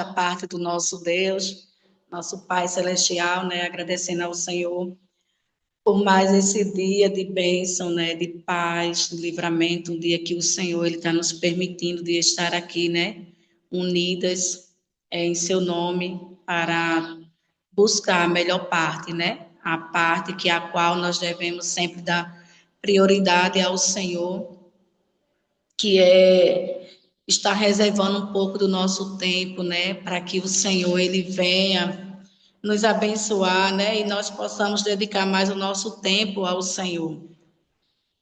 da parte do nosso Deus, nosso Pai Celestial, né? Agradecendo ao Senhor por mais esse dia de bênção, né? De paz, de livramento, um dia que o Senhor ele está nos permitindo de estar aqui, né? Unidas em Seu nome para buscar a melhor parte, né? A parte que a qual nós devemos sempre dar prioridade ao Senhor, que é estar reservando um pouco do nosso tempo, né, para que o Senhor ele venha nos abençoar, né, e nós possamos dedicar mais o nosso tempo ao Senhor.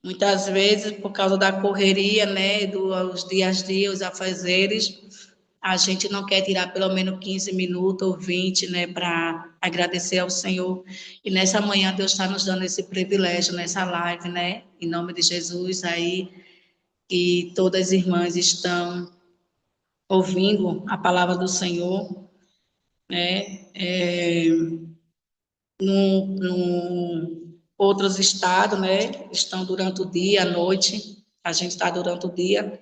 Muitas vezes, por causa da correria, né, dos dias a dias, os afazeres, a gente não quer tirar pelo menos 15 minutos ou 20, né, para agradecer ao Senhor. E nessa manhã Deus está nos dando esse privilégio nessa live, né, em nome de Jesus aí, que todas as irmãs estão ouvindo a palavra do Senhor, né? Outros estados, né? Estão durante o dia, à noite. A gente está durante o dia.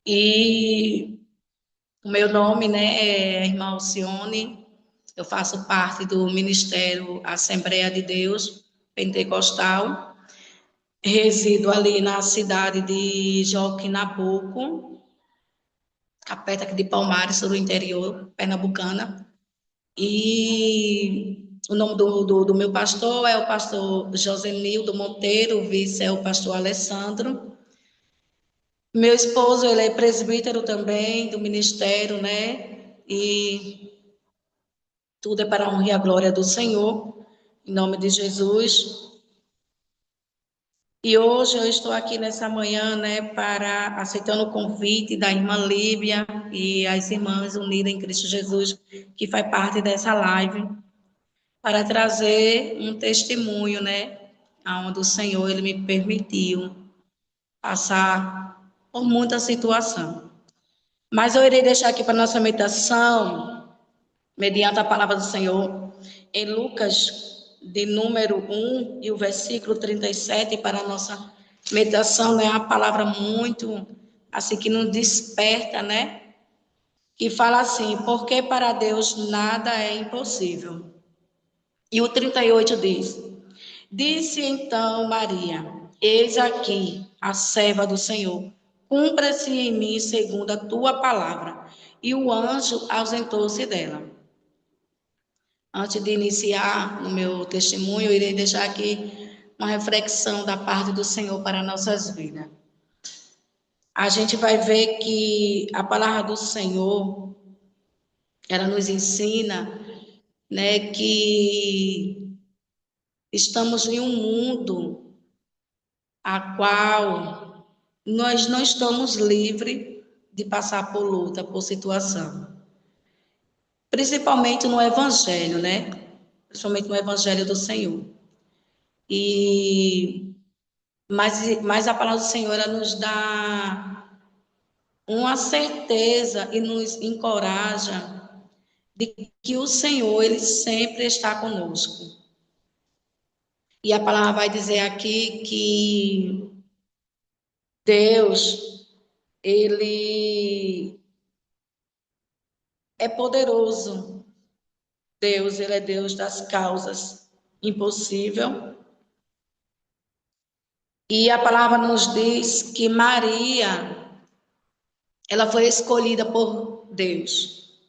E o meu nome, né, é irmã Alcione. Eu faço parte do Ministério Assembleia de Deus Pentecostal. Resido ali na cidade de Joaquim Nabuco, perto aqui de Palmares, do interior pernambucana. E o nome do meu pastor é o pastor Josenildo Monteiro, o vice é o pastor Alessandro. Meu esposo, ele é presbítero também do ministério, né? E tudo é para a honra e a glória do Senhor, em nome de Jesus. E hoje eu estou aqui nessa manhã, né, para aceitando o convite da irmã Líbia e as irmãs unidas em Cristo Jesus, que faz parte dessa live, para trazer um testemunho, né, aonde o Senhor ele me permitiu passar por muita situação. Mas eu irei deixar aqui para nossa meditação, mediante a palavra do Senhor, em Lucas, de número 1 e o versículo 37, para a nossa meditação, né, uma palavra muito, assim, que nos desperta, né, que fala assim, porque para Deus nada é impossível. E o 38 diz, disse então Maria, eis aqui a serva do Senhor, cumpra-se em mim segundo a tua palavra. E o anjo ausentou-se dela. Antes de iniciar no meu testemunho, eu irei deixar aqui uma reflexão da parte do Senhor para nossas vidas. A gente vai ver que a palavra do Senhor, ela nos ensina, né, que estamos em um mundo a qual nós não estamos livres de passar por luta, por situação. Principalmente no Evangelho, né? Principalmente no Evangelho do Senhor. Mas a palavra do Senhor, ela nos dá uma certeza e nos encoraja de que o Senhor, ele sempre está conosco. E a palavra vai dizer aqui que Deus, ele é poderoso. Deus, ele é Deus das causas impossível. E a palavra nos diz que Maria, ela foi escolhida por Deus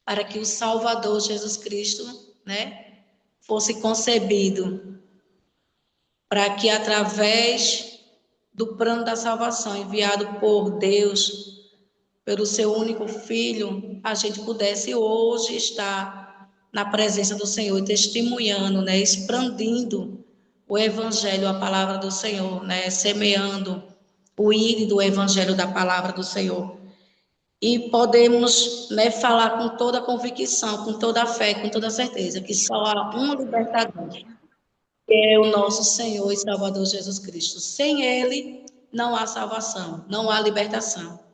para que o Salvador Jesus Cristo, né, fosse concebido, para que através do plano da salvação enviado por Deus, pelo seu único filho, a gente pudesse hoje estar na presença do Senhor, testemunhando, né, expandindo o evangelho, a palavra do Senhor, né, semeando o íris do evangelho da palavra do Senhor. E podemos, né, falar com toda a convicção, com toda a fé, com toda a certeza, que só há um libertador, que é o nosso Senhor e Salvador Jesus Cristo. Sem Ele, não há salvação, não há libertação.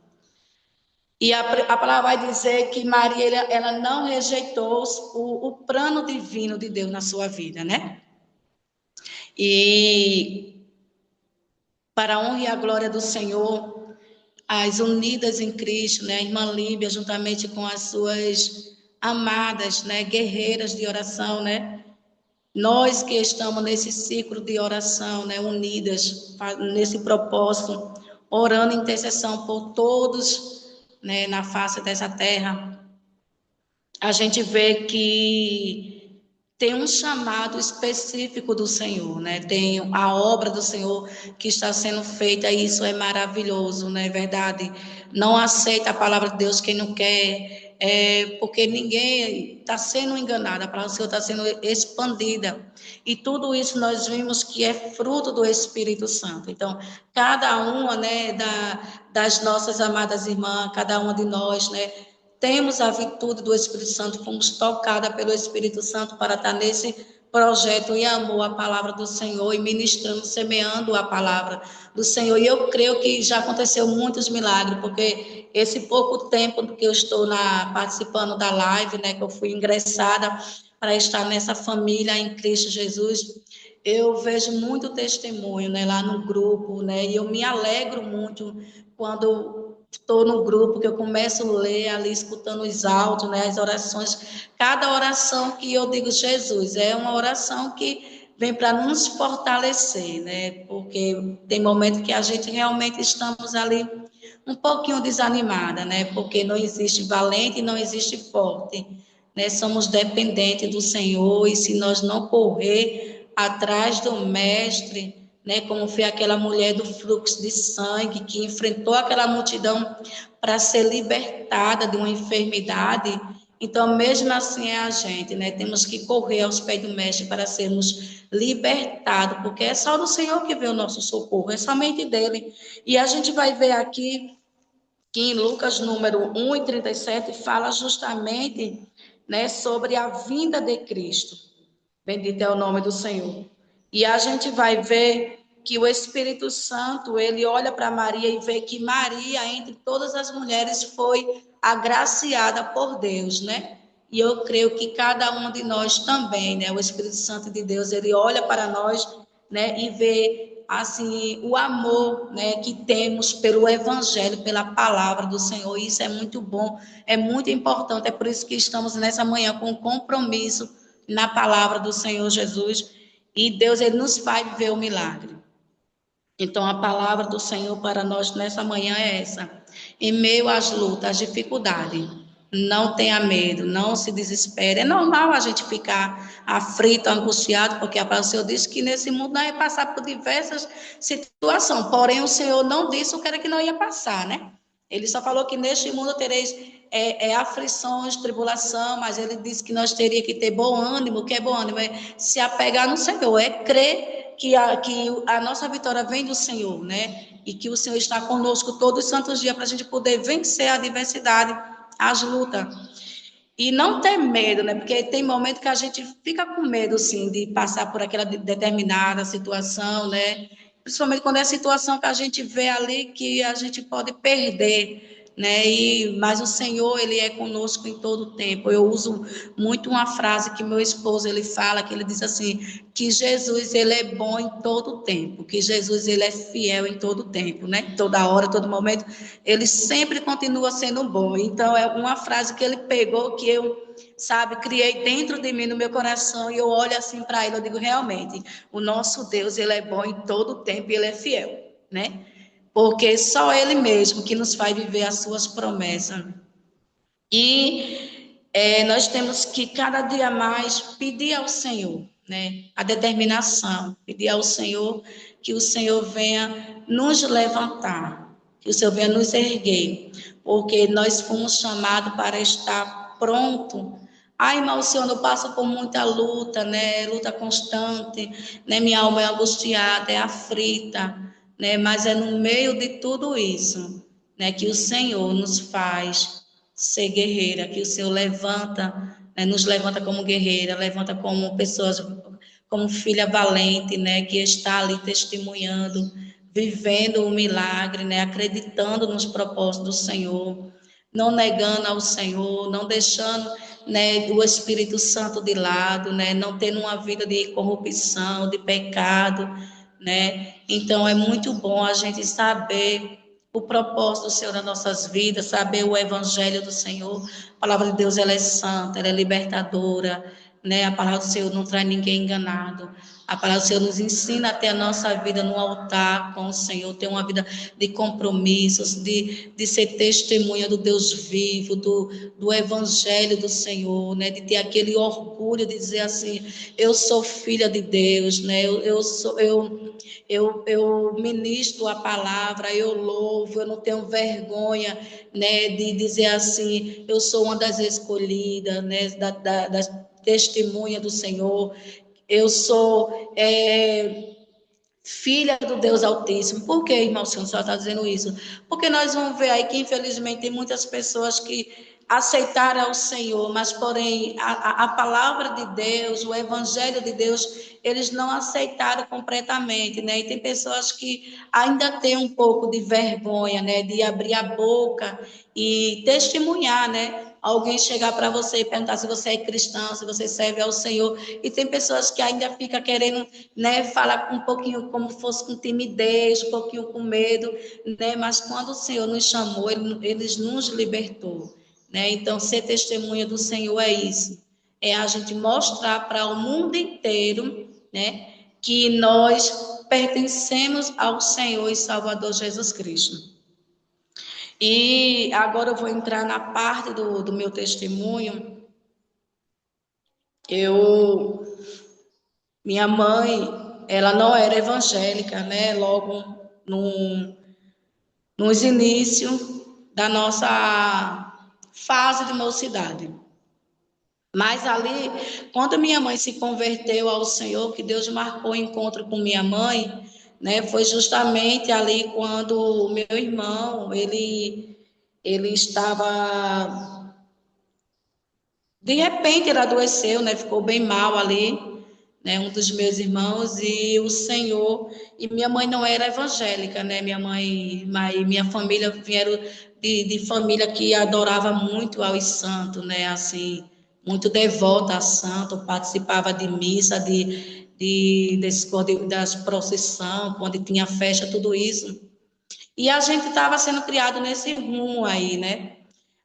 E a palavra vai dizer que Maria, ela não rejeitou o plano divino de Deus na sua vida, né? E para a honra e a glória do Senhor, as unidas em Cristo, né? A irmã Líbia, juntamente com as suas amadas, né? Guerreiras de oração, né? Nós que estamos nesse ciclo de oração, né? Unidas nesse propósito, orando em intercessão por todos, né? Na face dessa terra, a gente vê que tem um chamado específico do Senhor, né? Tem a obra do Senhor que está sendo feita, e isso é maravilhoso, não é verdade? Não aceita a palavra de Deus quem não quer, porque ninguém está sendo enganado, a palavra do Senhor está sendo expandida. E tudo isso nós vimos que é fruto do Espírito Santo. Então, cada uma, né, das nossas amadas irmãs, cada uma de nós, né, temos a virtude do Espírito Santo, fomos tocadas pelo Espírito Santo para estar nesse projeto em amor à palavra do Senhor e ministrando, semeando a palavra do Senhor. E eu creio que já aconteceu muitos milagres, porque esse pouco tempo que eu estou participando da live, né, que eu fui ingressada para estar nessa família em Cristo Jesus, eu vejo muito testemunho, né, lá no grupo, né, e eu me alegro muito quando estou no grupo, que eu começo a ler ali, escutando os áudios, né, as orações. Cada oração que eu digo, Jesus, é uma oração que vem para nos fortalecer, né, porque tem momentos que a gente realmente estamos ali um pouquinho desanimada, né, porque não existe valente e não existe forte, né, somos dependentes do Senhor, e se nós não correr atrás do Mestre, né, como foi aquela mulher do fluxo de sangue que enfrentou aquela multidão para ser libertada de uma enfermidade. Então, mesmo assim é a gente, né, temos que correr aos pés do Mestre para sermos libertados, porque é só do Senhor que vem o nosso socorro, é somente dele. E a gente vai ver aqui que em Lucas número 1:37 fala justamente, né, sobre a vinda de Cristo. Bendito é o nome do Senhor. E a gente vai ver que o Espírito Santo, ele olha para Maria e vê que Maria, entre todas as mulheres, foi agraciada por Deus, né? E eu creio que cada um de nós também, né? O Espírito Santo de Deus, ele olha para nós, né? E vê, assim, o amor, né? Que temos pelo Evangelho, pela palavra do Senhor. Isso é muito bom, é muito importante. É por isso que estamos nessa manhã com compromisso na palavra do Senhor Jesus, e Deus, ele nos faz viver o milagre. Então, a palavra do Senhor para nós nessa manhã é essa: em meio às lutas, às dificuldades, não tenha medo, não se desespere. É normal a gente ficar aflito, angustiado, porque a palavra do Senhor diz que nesse mundo nós ia passar por diversas situações, porém o Senhor não disse o que era que não ia passar, né? Ele só falou que neste mundo tereis aflições, tribulação, mas ele disse que nós teríamos que ter bom ânimo. O que é bom ânimo? É se apegar no Senhor, é crer que a nossa vitória vem do Senhor, né? E que o Senhor está conosco todos os santos dias para a gente poder vencer a adversidade, as lutas. E não ter medo, né? Porque tem momento que a gente fica com medo, sim, de passar por aquela determinada situação, né? Principalmente quando é a situação que a gente vê ali que a gente pode perder, né? Mas o Senhor, ele é conosco em todo o tempo. Eu uso muito uma frase que meu esposo, ele fala, que ele diz assim, que Jesus, ele é bom em todo o tempo, que Jesus, ele é fiel em todo o tempo, né? Toda hora, todo momento, ele sempre continua sendo bom. Então, é uma frase que ele pegou, que eu, sabe, criei dentro de mim, no meu coração, e eu olho assim para ele, eu digo, realmente, o nosso Deus, ele é bom em todo o tempo e ele é fiel, né? Porque só ele mesmo que nos faz viver as suas promessas. E nós temos que cada dia mais pedir ao Senhor, né, a determinação, pedir ao Senhor que o Senhor venha nos levantar, que o Senhor venha nos erguer, porque nós fomos chamados para estar pronto. Ai, irmão, o Senhor, eu passo por muita luta, né, luta constante, né, minha alma é angustiada, é aflita, né, mas é no meio de tudo isso, né, que o Senhor nos faz ser guerreira, que o Senhor levanta, né, nos levanta como guerreira, levanta como pessoas, como filha valente, né, que está ali testemunhando, vivendo o milagre, né, acreditando nos propósitos do Senhor, não negando ao Senhor, não deixando, né, o Espírito Santo de lado, né, não tendo uma vida de corrupção, de pecado, né. Então é muito bom a gente saber o propósito do Senhor nas nossas vidas, saber o evangelho do Senhor. A palavra de Deus, ela é santa, ela é libertadora, né? A palavra do Senhor não traz ninguém enganado. A palavra do Senhor nos ensina a ter a nossa vida no altar com o Senhor, ter uma vida de compromissos, de ser testemunha do Deus vivo, do evangelho do Senhor, né? De ter aquele orgulho de dizer assim, eu sou filha de Deus, né? Eu ministro a palavra, eu louvo, eu não tenho vergonha, né, de dizer assim, eu sou uma das escolhidas, né, das testemunhas do Senhor, eu sou filha do Deus Altíssimo. Por que, irmão, o senhor está dizendo isso? Porque nós vamos ver aí que, infelizmente, tem muitas pessoas que aceitaram ao Senhor, mas, porém, a palavra de Deus, o evangelho de Deus, eles não aceitaram completamente, né? E tem pessoas que ainda têm um pouco de vergonha, né? De abrir a boca e testemunhar, né? Alguém chegar para você e perguntar se você é cristão, se você serve ao Senhor. E tem pessoas que ainda ficam querendo, né, falar um pouquinho como fosse com timidez, um pouquinho com medo, né? Mas quando o Senhor nos chamou, ele nos libertou, né? Então, ser testemunha do Senhor é isso. É a gente mostrar para o mundo inteiro, né, que nós pertencemos ao Senhor e Salvador Jesus Cristo. E agora eu vou entrar na parte do meu testemunho. Minha mãe, ela não era evangélica, né? Logo nos inícios da nossa fase de mocidade. Mas ali, quando minha mãe se converteu ao Senhor, que Deus marcou o encontro com minha mãe, né? Foi justamente ali quando o meu irmão, ele estava, de repente ele adoeceu, né? Ficou bem mal ali, né? Um dos meus irmãos e o Senhor, e minha mãe não era evangélica, né? Minha família vieram de família que adorava muito aos santos, né? Assim, muito devota a santo, participava de missa, das procissão, quando tinha festa, tudo isso. E a gente estava sendo criado nesse rumo aí, né?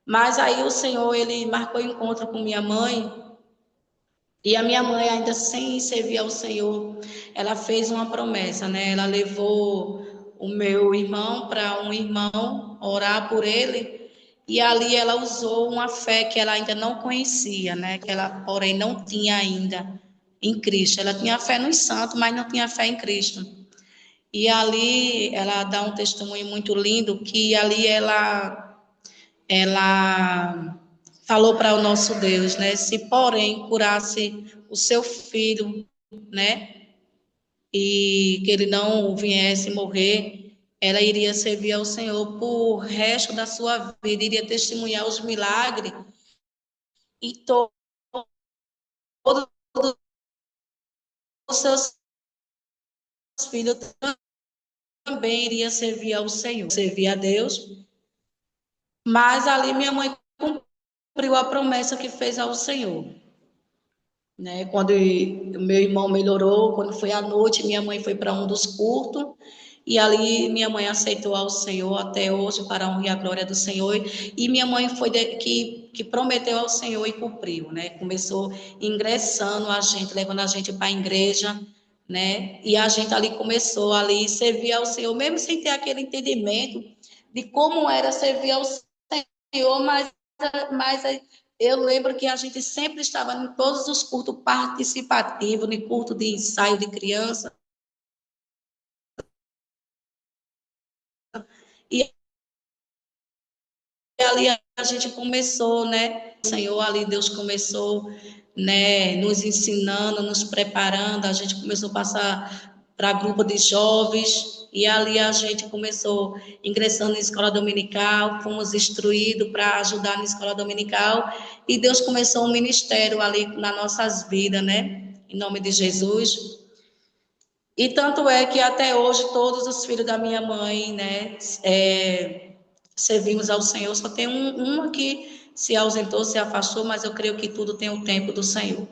Mas aí o Senhor, ele marcou encontro com minha mãe, e a minha mãe, ainda sem servir ao Senhor, ela fez uma promessa, né? Ela levou o meu irmão para um irmão orar por ele, e ali ela usou uma fé que ela ainda não conhecia, né? Que ela, porém, não tinha ainda em Cristo. Ela tinha fé nos santos, mas não tinha fé em Cristo. E ali ela dá um testemunho muito lindo, que ali ela falou para o nosso Deus, né? Se porém curasse o seu filho, né? E que ele não viesse morrer, ela iria servir ao Senhor por resto da sua vida, iria testemunhar os milagres e todos os seus filhos também iria servir ao Senhor, servir a Deus. Mas ali minha mãe cumpriu a promessa que fez ao Senhor. Né? Quando o meu irmão melhorou, quando foi à noite, minha mãe foi para um dos cultos, e ali minha mãe aceitou ao Senhor até hoje para a honra e a glória do Senhor, e minha mãe foi que prometeu ao Senhor e cumpriu, né? Começou ingressando a gente, levando a gente para a igreja, né? E a gente ali começou ali servir ao Senhor, mesmo sem ter aquele entendimento de como era servir ao Senhor, mas eu lembro que a gente sempre estava em todos os cultos participativos, no culto de ensaio de criança. E ali a gente começou, né? O Senhor ali, Deus começou, né, nos ensinando, nos preparando. A gente começou a passar para grupo de jovens. E ali a gente começou ingressando em escola dominical, fomos instruídos para ajudar na escola dominical. E Deus começou um ministério ali nas nossas vidas, né? Em nome de Jesus. E tanto é que até hoje todos os filhos da minha mãe, né, servimos ao Senhor. Só tem uma que se ausentou, se afastou, mas eu creio que tudo tem o tempo do Senhor.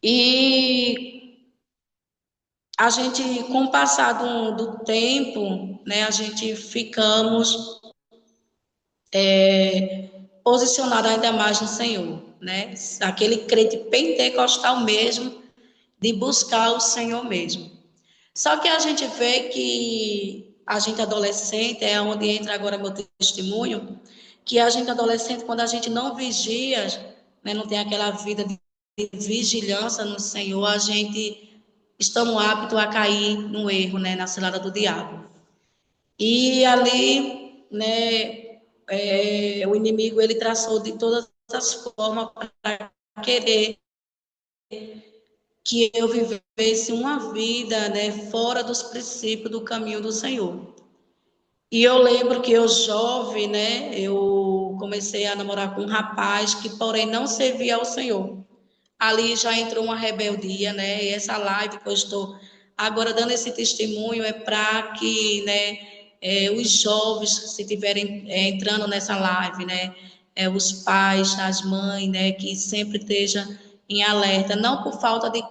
E a gente, com o passar do tempo, né, a gente ficamos posicionados ainda mais no Senhor, né? Aquele crente pentecostal mesmo, de buscar o Senhor mesmo. Só que a gente vê que a gente adolescente, é onde entra agora meu testemunho, que a gente adolescente, quando a gente não vigia, né, não tem aquela vida de vigilância no Senhor, a gente estamos aptos a cair no erro, né, na cilada do diabo. E ali, né, o inimigo ele traçou de todas as formas para querer que eu vivesse uma vida, né, fora dos princípios do caminho do Senhor. E eu lembro que eu jovem, né, eu comecei a namorar com um rapaz que, porém, não servia ao Senhor. Ali já entrou uma rebeldia, né, e essa live que eu estou agora dando esse testemunho é para que, né, os jovens, se estiverem entrando nessa live, né, os pais, as mães, né, que sempre estejam em alerta, não por falta de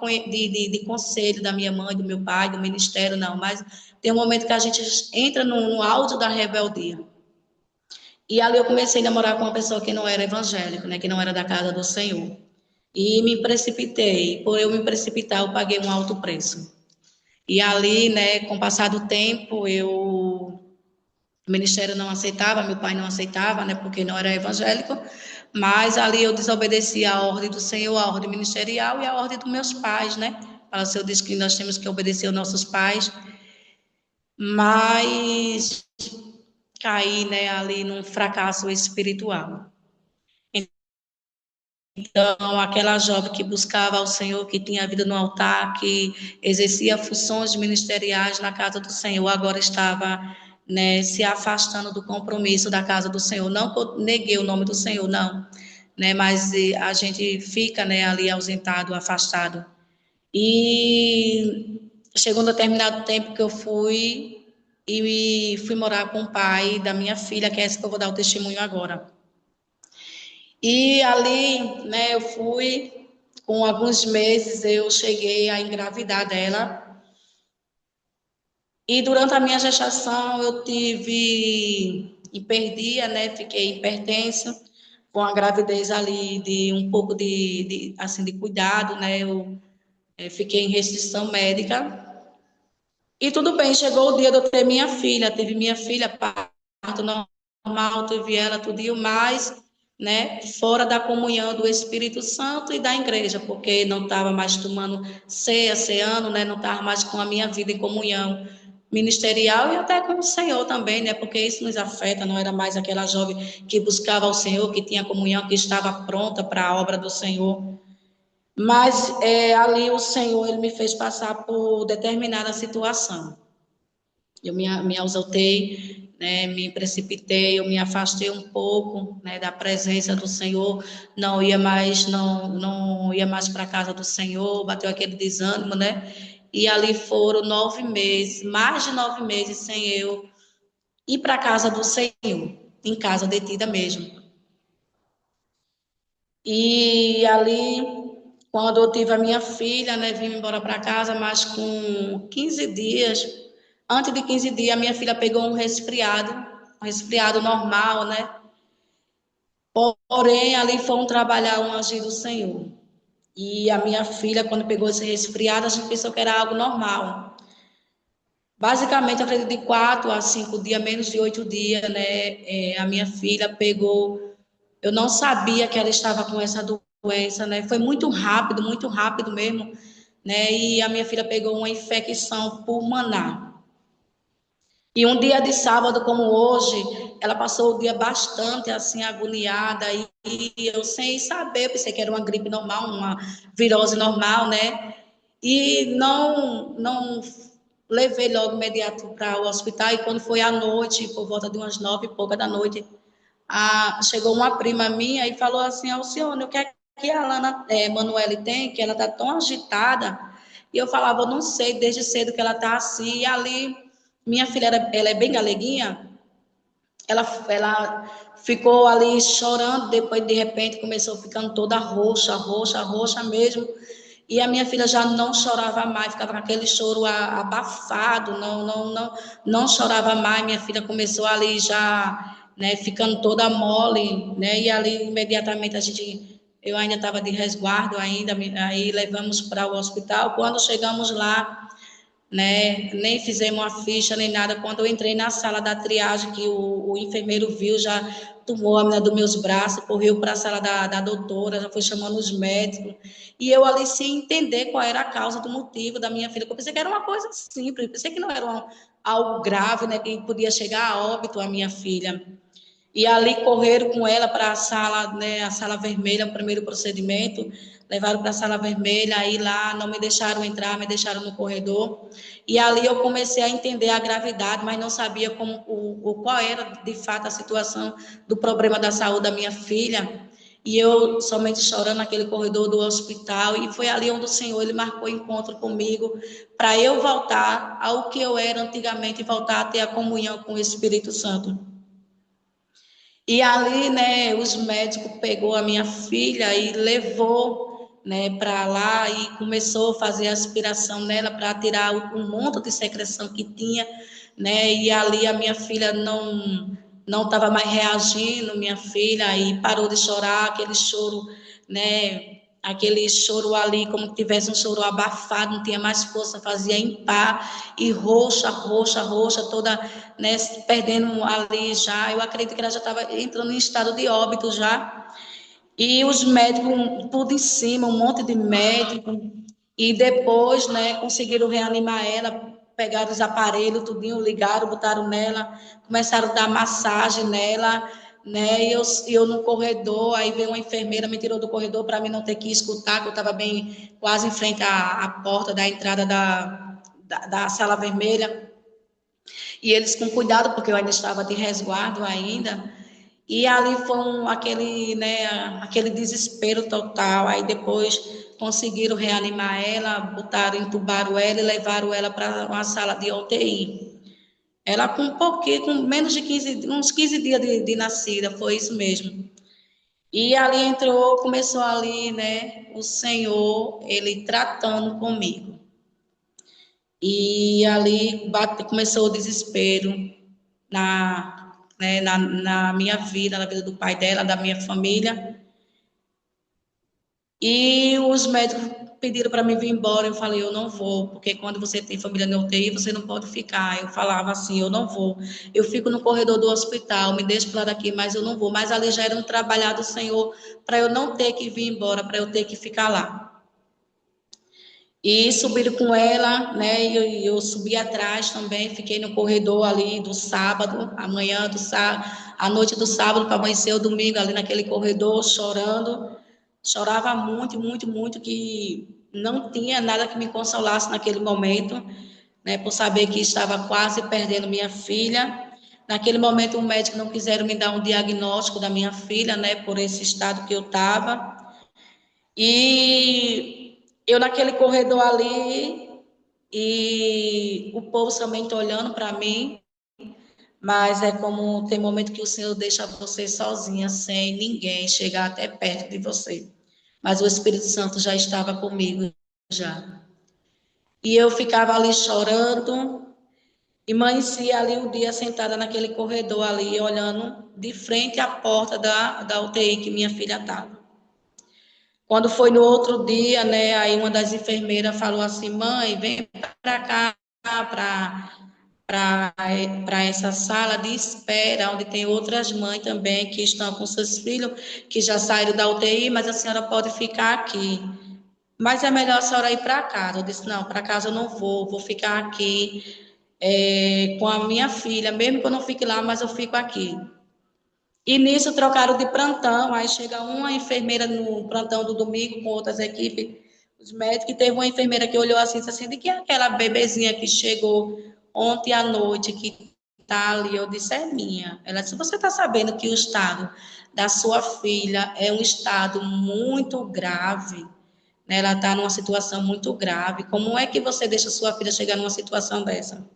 conselho da minha mãe, do meu pai, do ministério, não, mas tem um momento que a gente entra no auge da rebeldia. E ali eu comecei a namorar com uma pessoa que não era evangélica, né, que não era da casa do Senhor. E me precipitei. Por eu me precipitar, eu paguei um alto preço. E ali, né, com o passar do tempo, o ministério não aceitava, meu pai não aceitava, né, porque não era evangélico, mas ali eu desobedeci a ordem do Senhor, a ordem ministerial e a ordem dos meus pais, né? Para o Senhor diz que nós temos que obedecer aos nossos pais, mas caí, né, ali num fracasso espiritual. Então, aquela jovem que buscava ao Senhor, que tinha vida no altar, que exercia funções ministeriais na casa do Senhor, agora estava, né, se afastando do compromisso da casa do Senhor. Não que eu neguei o nome do Senhor, não, né, mas a gente fica, né, ali ausentado, afastado. E chegou um determinado tempo que eu fui morar com o pai da minha filha, que é essa que eu vou dar o testemunho agora. E ali, né, eu fui, com alguns meses, eu cheguei a engravidar dela. E durante a minha gestação, eu tive hiperdia, né, fiquei hipertensa, com a gravidez ali de um pouco assim, de cuidado, né, eu fiquei em restrição médica. E tudo bem, chegou o dia de eu ter minha filha, teve minha filha, parto normal, teve ela, tudo mais, né, fora da comunhão do Espírito Santo e da igreja, porque não estava mais tomando ceia, ceando, né, não estava mais com a minha vida em comunhão ministerial e até com o Senhor também, né, porque isso nos afeta, não era mais aquela jovem que buscava o Senhor, que tinha comunhão, que estava pronta para a obra do Senhor. Mas ali o Senhor ele me fez passar por determinada situação. Eu me ausentei, né, me precipitei, eu me afastei um pouco, né, da presença do Senhor, não ia mais para a casa do Senhor, bateu aquele desânimo, né? E ali foram 9 meses, mais de 9 meses sem eu ir para a casa do Senhor, em casa detida mesmo. E ali, quando eu tive a minha filha, né, vim embora para casa, mas com 15 dias, antes de 15 dias, a minha filha pegou um resfriado normal, né? Porém, ali foi um trabalhar, um agir do Senhor. E a minha filha, quando pegou esse resfriado, a gente pensou que era algo normal. Basicamente, acredito de 4 a 5 dias, menos de 8 dias, né? A minha filha pegou. Eu não sabia que ela estava com essa doença, né? Foi muito rápido mesmo, né? E a minha filha pegou uma infecção pulmonar. E um dia de sábado como hoje, ela passou o dia bastante assim agoniada e eu sem saber, pensei que era uma gripe normal, uma virose normal, né? E não levei logo imediato para o hospital e quando foi à noite, por volta de umas 9 e pouca da noite, chegou uma prima minha e falou assim, Alcione, o que é que a Lana Manoele tem, que ela está tão agitada? E eu falava, eu não sei, desde cedo que ela está assim. E ali, minha filha, ela é bem galeguinha, ela ficou ali chorando, depois de repente começou ficando toda roxa, roxa, roxa mesmo. E a minha filha já não chorava mais, ficava com aquele choro abafado, não chorava mais. Minha filha começou ali já, né, ficando toda mole, né? E ali imediatamente eu ainda estava de resguardo ainda, aí levamos para o hospital. Quando chegamos lá, né? Nem fizemos uma ficha nem nada. Quando eu entrei na sala da triagem, que o enfermeiro viu, já tomou a menina dos meus braços, correu para a sala da doutora, já foi chamando os médicos. E eu ali sem entender qual era a causa do motivo da minha filha. Eu pensei que era uma coisa simples, eu pensei que não era algo grave, né? Que podia chegar a óbito a minha filha. E ali correram com ela para a sala, né, a sala vermelha, o primeiro procedimento, levaram para a sala vermelha, aí lá não me deixaram entrar, me deixaram no corredor. E ali eu comecei a entender a gravidade, mas não sabia qual era de fato a situação do problema da saúde da minha filha. E eu somente chorando naquele corredor do hospital, e foi ali onde o Senhor ele marcou encontro comigo para eu voltar ao que eu era antigamente e voltar a ter a comunhão com o Espírito Santo. E ali, né, os médicos pegou a minha filha e levou, né, para lá e começou a fazer aspiração nela para tirar um monte de secreção que tinha, né? E ali a minha filha não estava mais reagindo, minha filha, e parou de chorar, aquele choro, né? Aquele choro ali, como se tivesse um choro abafado, não tinha mais força, fazia impar, e roxa, toda, né, perdendo ali já. Eu acredito que ela já estava entrando em estado de óbito já. E os médicos, tudo em cima, um monte de médico. E depois, né, conseguiram reanimar ela, pegaram os aparelhos, tudinho, ligaram, botaram nela, começaram a dar massagem nela, né, e eu no corredor, aí veio uma enfermeira, me tirou do corredor para mim não ter que escutar, que eu estava bem quase em frente à porta da entrada da sala vermelha, e eles com cuidado, porque eu ainda estava de resguardo ainda, e ali foi aquele, né, aquele desespero total. Aí depois conseguiram reanimar ela, botaram, entubaram ela e levaram ela para uma sala de UTI. Ela com um pouquinho, com menos de 15, uns 15 dias de nascida, foi isso mesmo. E ali começou ali, né, o Senhor, ele tratando comigo. E ali começou o desespero na minha vida, na vida do pai dela, da minha família. E os médicos pediram para mim vir embora. Eu falei, eu não vou, porque quando você tem família na UTI, você não pode ficar. Eu falava assim, eu não vou. Eu fico no corredor do hospital, me deixo para daqui, mas eu não vou. Mas ali já era um trabalhar do Senhor para eu não ter que vir embora, para eu ter que ficar lá. E subiram com ela, né? E eu subi atrás também, fiquei no corredor ali do sábado, amanhã do sábado, a noite do sábado para amanhecer o domingo, ali naquele corredor, chorando. Chorava muito, muito, muito, que não tinha nada que me consolasse naquele momento, né? Por saber que estava quase perdendo minha filha. Naquele momento, o médico não quiseram me dar um diagnóstico da minha filha, né? Por esse estado que eu estava. E eu naquele corredor ali, e o povo somente olhando para mim, mas é como tem momento que o Senhor deixa você sozinha, sem ninguém chegar até perto de você. Mas o Espírito Santo já estava comigo já. E eu ficava ali chorando, e amanhecia ali o dia sentada naquele corredor ali, olhando de frente à porta da UTI que minha filha estava. Quando foi no outro dia, né, aí uma das enfermeiras falou assim, mãe, vem para cá, para essa sala de espera, onde tem outras mães também que estão com seus filhos, que já saíram da UTI, mas a senhora pode ficar aqui. Mas é melhor a senhora ir para casa. Eu disse, não, para casa eu não vou ficar aqui com a minha filha, mesmo que eu não fique lá, mas eu fico aqui. E nisso trocaram de plantão, aí chega uma enfermeira no plantão do domingo com outras equipes, os médicos, e teve uma enfermeira que olhou assim, disse assim, de que é aquela bebezinha que chegou ontem à noite, que está ali? Eu disse, é minha. Ela disse, você está sabendo que o estado da sua filha é um estado muito grave, né? Ela está numa situação muito grave, como é que você deixa sua filha chegar numa situação dessa?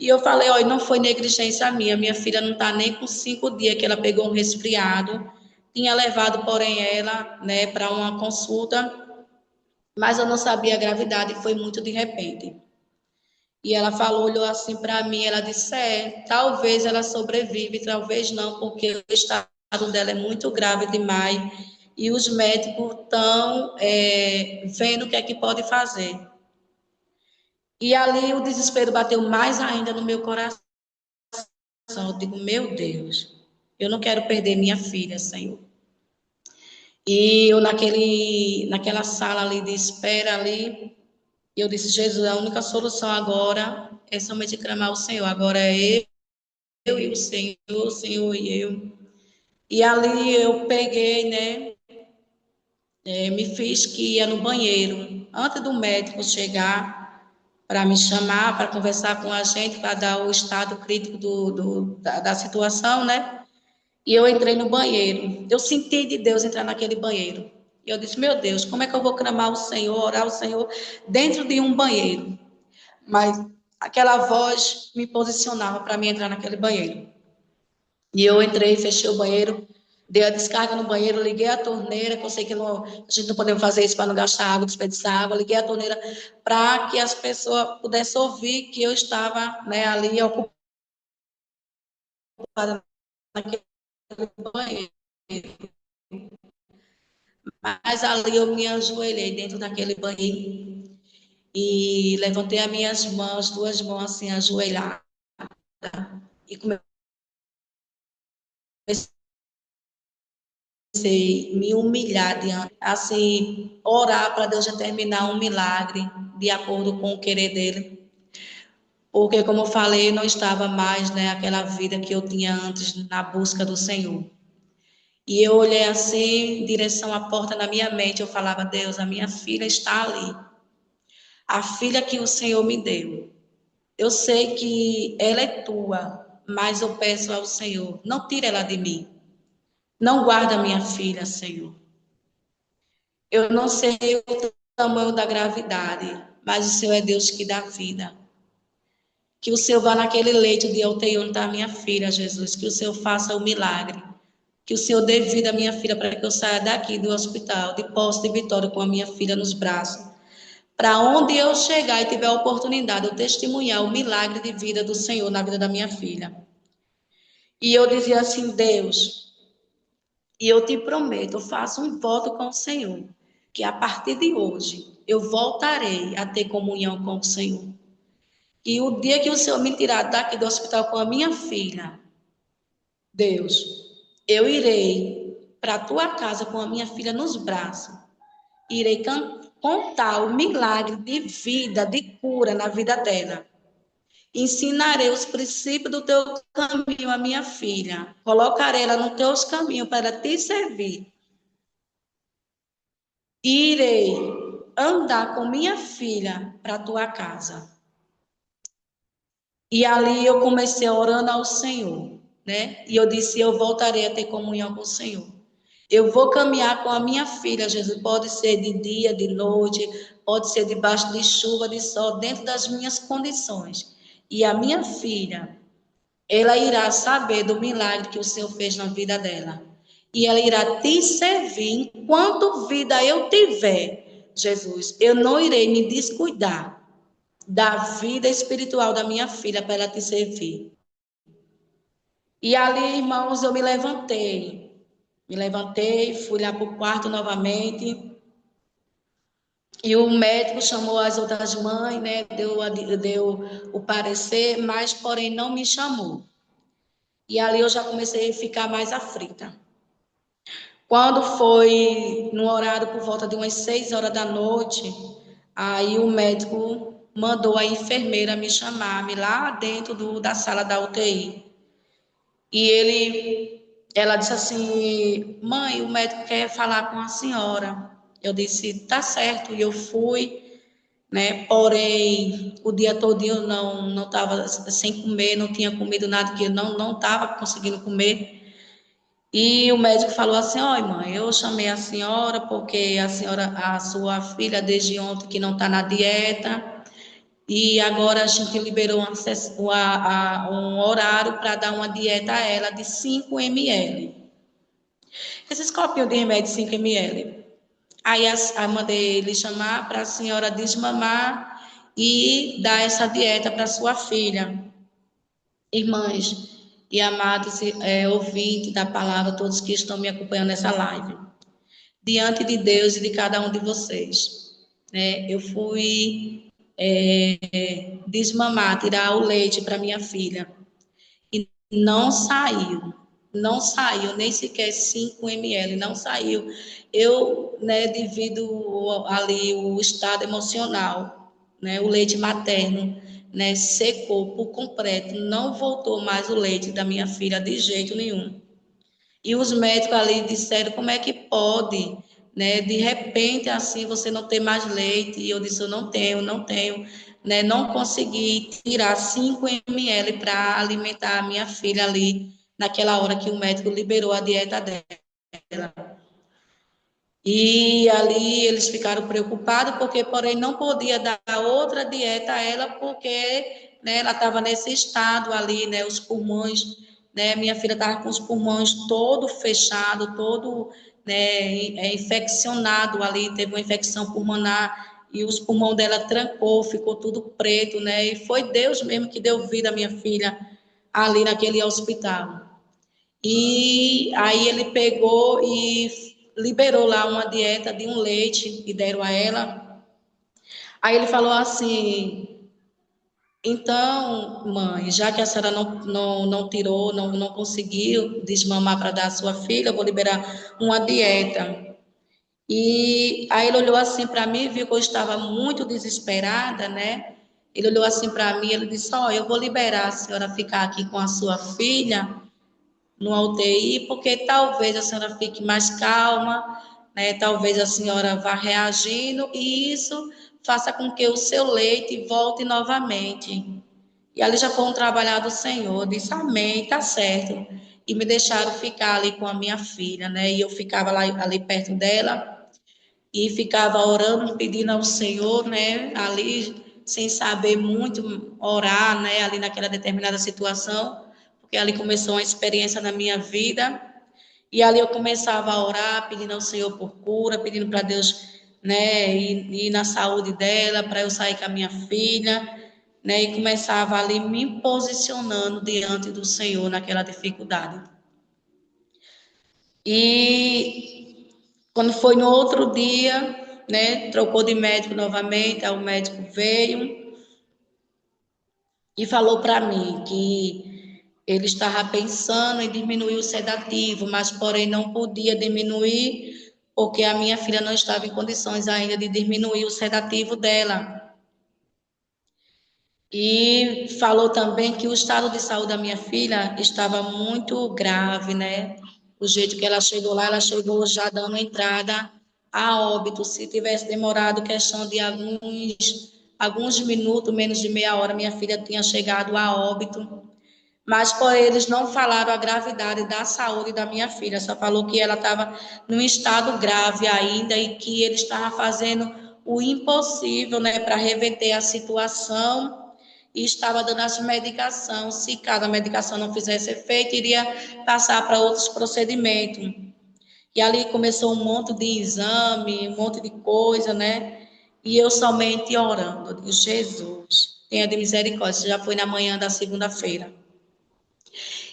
E eu falei, olha, não foi negligência minha filha não está nem com 5 dias que ela pegou um resfriado, tinha levado, porém, ela, né, para uma consulta, mas eu não sabia a gravidade e foi muito de repente. E ela falou, olhou assim para mim, ela disse, talvez ela sobrevive, talvez não, porque o estado dela é muito grave demais e os médicos estão vendo o que é que pode fazer. E ali o desespero bateu mais ainda no meu coração. Eu digo, meu Deus, eu não quero perder minha filha, Senhor. E eu naquela sala ali de espera ali, eu disse, Jesus, a única solução agora é somente clamar ao Senhor. Agora é eu e o Senhor e eu. E ali eu peguei, né? Me fiz que ia no banheiro, antes do médico chegar para me chamar, para conversar com a gente, para dar o estado crítico da situação, né? E eu entrei no banheiro. Eu senti de Deus entrar naquele banheiro. E eu disse, meu Deus, como é que eu vou clamar ao Senhor, orar ao Senhor dentro de um banheiro? Mas aquela voz me posicionava para mim entrar naquele banheiro. E eu entrei, fechei o banheiro, dei a descarga no banheiro, liguei a torneira, que eu sei que não, a gente não podemos fazer isso para não gastar água, desperdiçar água, liguei a torneira para que as pessoas pudessem ouvir que eu estava, né, ali ocupada naquele banheiro. Mas ali eu me ajoelhei dentro daquele banheiro e levantei as minhas mãos, duas mãos assim, ajoelhadas, e comecei me humilhar diante, assim, orar para Deus determinar um milagre de acordo com o querer dele. Porque, como eu falei, não estava mais, né, aquela vida que eu tinha antes na busca do Senhor. E eu olhei assim, em direção à porta na minha mente, eu falava, Deus, a minha filha está ali. A filha que o Senhor me deu. Eu sei que ela é tua, mas eu peço ao Senhor, não tire ela de mim. Não guarda minha filha, Senhor. Eu não sei o tamanho da gravidade, mas o Senhor é Deus que dá vida. Que o Senhor vá naquele leito de UTI onde está a minha filha, Jesus. Que o Senhor faça o milagre. Que o Senhor dê vida à minha filha para que eu saia daqui do hospital, de posse de vitória, com a minha filha nos braços. Para onde eu chegar e tiver a oportunidade, eu testemunhar o milagre de vida do Senhor na vida da minha filha. E eu dizia assim, Deus, e eu te prometo, eu faço um voto com o Senhor, que a partir de hoje eu voltarei a ter comunhão com o Senhor. E o dia que o Senhor me tirar daqui do hospital com a minha filha, Deus, eu irei para a tua casa com a minha filha nos braços. Irei contar o milagre de vida, de cura na vida dela. Ensinarei os princípios do teu caminho à minha filha. Colocarei ela nos teus caminhos para te servir. Irei andar com minha filha para a tua casa. E ali eu comecei orando ao Senhor, né? E eu disse, eu voltarei a ter comunhão com o Senhor. Eu vou caminhar com a minha filha, Jesus. Pode ser de dia, de noite, pode ser debaixo de chuva, de sol, dentro das minhas condições. E a minha filha, ela irá saber do milagre que o Senhor fez na vida dela. E ela irá te servir enquanto vida eu tiver, Jesus. Eu não irei me descuidar da vida espiritual da minha filha para ela te servir. E ali, irmãos, eu me levantei, fui lá para o quarto novamente, e o médico chamou as outras mães, né, deu o parecer, mas, porém, não me chamou. E ali eu já comecei a ficar mais aflita. Quando foi no horário por volta de umas 6 horas da noite, aí o médico mandou a enfermeira me chamar-me lá dentro da sala da UTI. E ela disse assim, mãe, o médico quer falar com a senhora. Eu disse, tá certo, e eu fui, né? Porém, o dia todo eu não estava sem comer, não tinha comido nada, que eu não estava conseguindo comer. E o médico falou assim, olha, mãe, eu chamei a senhora porque a sua filha, desde ontem que não está na dieta, e agora a gente liberou um horário para dar uma dieta a ela de 5 ml. Esses copinhos de remédio de 5 ml. Aí mandei ele chamar para a senhora desmamar e dar essa dieta para sua filha. Irmãs e amados ouvintes da palavra, todos que estão me acompanhando nessa live, diante de Deus e de cada um de vocês, né? Eu fui desmamar, tirar o leite para minha filha e não saiu nem sequer 5 ml, não saiu. Eu, né, devido ali o estado emocional, né, o leite materno, né, secou por completo, não voltou mais o leite da minha filha de jeito nenhum. E os médicos ali disseram como é que pode, né? De repente assim você não tem mais leite. E eu disse eu não tenho, né? Não consegui tirar 5 ml para alimentar a minha filha ali naquela hora que o médico liberou a dieta dela. E ali eles ficaram preocupados porque porém não podia dar outra dieta a ela porque, né, ela estava nesse estado ali, né, os pulmões, né, minha filha estava com os pulmões todo fechado, todo, né, infeccionado ali, teve uma infecção pulmonar e os pulmões dela trancou, ficou tudo preto, né, e foi Deus mesmo que deu vida à minha filha ali naquele hospital. E aí ele pegou e liberou lá uma dieta de um leite que deram a ela. Aí ele falou assim: então, mãe, já que a senhora não tirou, não conseguiu desmamar para dar à sua filha, eu vou liberar uma dieta. E aí ele olhou assim para mim, viu que eu estava muito desesperada, né? Ele olhou assim para mim, ele disse: ó, eu vou liberar a senhora ficar aqui com a sua filha no UTI, porque talvez a senhora fique mais calma, né? Talvez a senhora vá reagindo e isso faça com que o seu leite volte novamente. E ali já foi um trabalhar do Senhor, disse amém, tá certo. E me deixaram ficar ali com a minha filha, né? E eu ficava lá, ali perto dela e ficava orando, pedindo ao Senhor, né? Ali sem saber muito orar, né? Ali naquela determinada situação, porque ali começou uma experiência na minha vida. E ali eu começava a orar, pedindo ao Senhor por cura, pedindo para Deus, né, ir na saúde dela, para eu sair com a minha filha, né, e começava ali me posicionando diante do Senhor naquela dificuldade. E quando foi no outro dia, né, trocou de médico novamente, aí o médico veio e falou para mim que ele estava pensando em diminuir o sedativo, mas porém não podia diminuir porque a minha filha não estava em condições ainda de diminuir o sedativo dela. E falou também que o estado de saúde da minha filha estava muito grave, né? O jeito que ela chegou lá, ela chegou já dando entrada a óbito. Se tivesse demorado questão de alguns minutos, menos de meia hora, minha filha tinha chegado a óbito. Mas por eles não falaram a gravidade da saúde da minha filha, só falou que ela estava num estado grave ainda e que ele estava fazendo o impossível, né, para reverter a situação e estava dando as medicações. Se cada medicação não fizesse efeito, iria passar para outros procedimentos. E ali começou um monte de exame, um monte de coisa, né? E eu somente orando, eu digo, Jesus, tenha de misericórdia. Já foi na manhã da segunda-feira.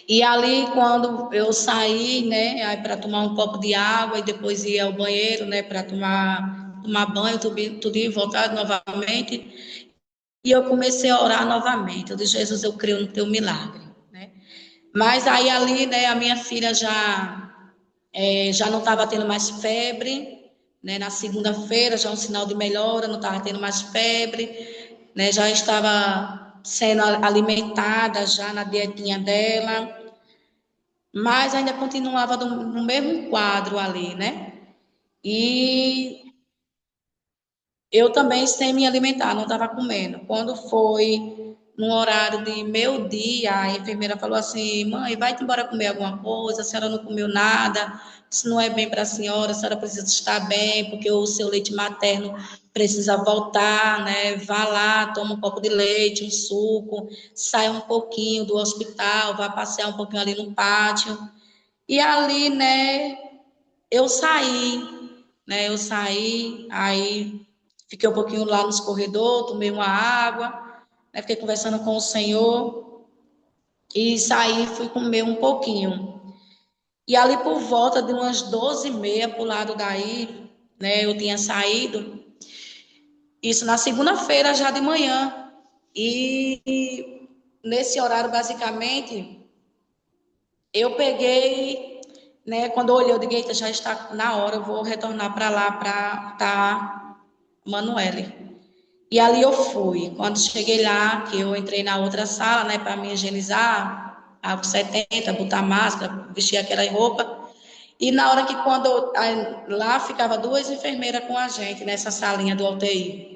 E ali, quando eu saí, né, aí para tomar um copo de água e depois ir ao banheiro, né, para tomar banho, tudo e voltar novamente, e eu comecei a orar novamente. Eu disse, Jesus, eu creio no teu milagre, né? Mas aí ali, né, a minha filha já não estava tendo mais febre, né? Na segunda-feira já um sinal de melhora, não estava tendo mais febre, né? Já estava sendo alimentada já na dietinha dela, mas ainda continuava no mesmo quadro ali, né? E eu também sem me alimentar, não estava comendo. Quando foi no horário de meio dia, a enfermeira falou assim: mãe, vai embora comer alguma coisa, a senhora não comeu nada, isso não é bem para a senhora precisa estar bem, porque o seu leite materno precisa voltar, né? Vá lá, toma um copo de leite, um suco, saia um pouquinho do hospital, vá passear um pouquinho ali no pátio. E ali, né, eu saí. né? Eu saí, aí fiquei um pouquinho lá nos corredores, tomei uma água, né? Fiquei conversando com o Senhor e saí, fui comer um pouquinho. E ali por volta de umas 12h30 para o lado daí, né? Eu tinha saído, isso na segunda-feira já de manhã. E nesse horário, basicamente, eu peguei, né? Quando eu olhei, eu digo, eita, já está na hora, eu vou retornar para lá para estar Manuele. E ali eu fui. Quando cheguei lá, que eu entrei na outra sala, né, para me higienizar, álcool 70, botar máscara, vestir aquela roupa. E na hora que lá ficava duas enfermeiras com a gente nessa salinha do UTI.